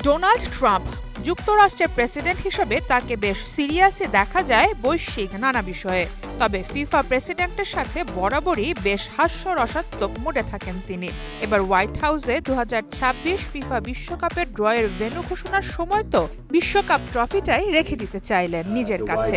Donald Trump যুক্তরাষ্ট্রের president হিসেবে তাকে বেশ সিরিয়াসে দেখা যায় বৈশ্বিক নানা বিষয়ে। তবে ফিফা প্রেসিডেন্টের সাথে বরাবরই বেশ হাস্যরসাত্মক মুডে থাকেন তিনি। এবার হোয়াইট হাউসে 2026 ফিফা বিশ্বকাপের ড্রয়ের ভেন্যু ঘোষণার সময় তো বিশ্বকাপ ট্রফিটাই রেখে দিতে চাইলেন নিজের কাছে।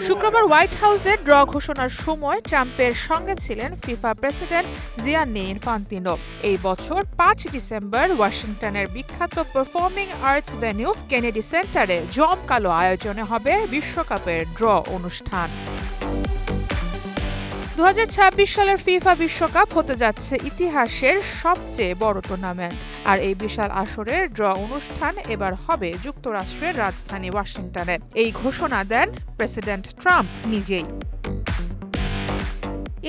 শুক্রবার হোয়াইট হাউসে ড্র ঘোষণার সময় ট্রাম্পের সঙ্গে ছিলেন ফিফা প্রেসিডেন্ট জিয়ান্নি ইনফান্তিনো। এই বছর 5 ডিসেম্বর ওয়াশিংটনের বিখ্যাত পারফর্মিং আর্টস ভেন্যু কেনেডি সেন্টারে জমকালো আয়োজনে হবে বিশ্বকাপের ড্র অনুষ্ঠান। 2026 সালের ফিফা বিশ্বকাপ হতে যাচ্ছে ইতিহাসের সবচেয়ে বড় টুর্নামেন্ট। আর এই বিশাল আসরের ড্র অনুষ্ঠান এবার হবে যুক্তরাষ্ট্রের রাজধানী ওয়াশিংটনে। এই ঘোষণা দেন প্রেসিডেন্ট ট্রাম্প নিজেই।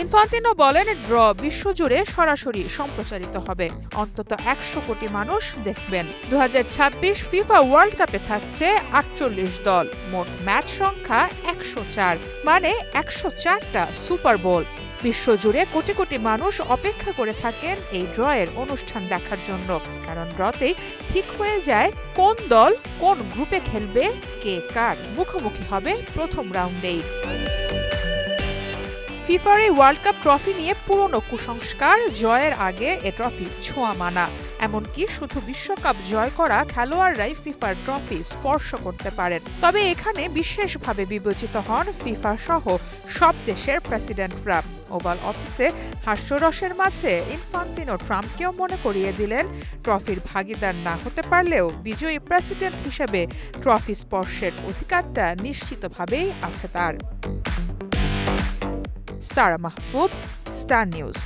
ইনফান্তিনো বলেন, ড্র বিশ্বজুড়ে সরাসরি সম্প্রচারিত হবে। অন্তত 100 কোটি মানুষ দেখবেন। 2026 ফিফা ওয়ার্ল্ড কাপে থাকছে 48 দল। মোট ম্যাচ সংখ্যা 104, মানে 104টা সুপার বোল। বিশ্বজুড়ে কোটি কোটি মানুষ অপেক্ষা করে থাকেন এই ড্রয়ের অনুষ্ঠান দেখার জন্য। কারণ ড্রতেই ঠিক হয়ে যায় কোন দল কোন গ্রুপে খেলবে, কে কার মুখোমুখি হবে প্রথম রাউন্ডেই। ফিফার এই ওয়ার্ল্ড কাপ ট্রফি নিয়ে পুরনো কুসংস্কার, জয়ের আগে এ ট্রফি ছোঁয়া মানা। এমনকি শুধু বিশ্বকাপ জয় করা খেলোয়াড়রাই ফিফার ট্রফি স্পর্শ করতে পারেন। তবে এখানে বিশেষভাবে বিবেচিত হন ফিফা সহ সব দেশের প্রেসিডেন্টরা। ওভাল অফিসে হাস্যরসের মাঝে ইনফান্তিনো ট্রাম্পকেও মনে করিয়ে দিলেন, ট্রফির ভাগিদার না হতে পারলেও বিজয়ী প্রেসিডেন্ট হিসেবে ট্রফি স্পর্শের অধিকারটা নিশ্চিতভাবেই আছে তার। সারা মাহবুব, স্টার নিউজ।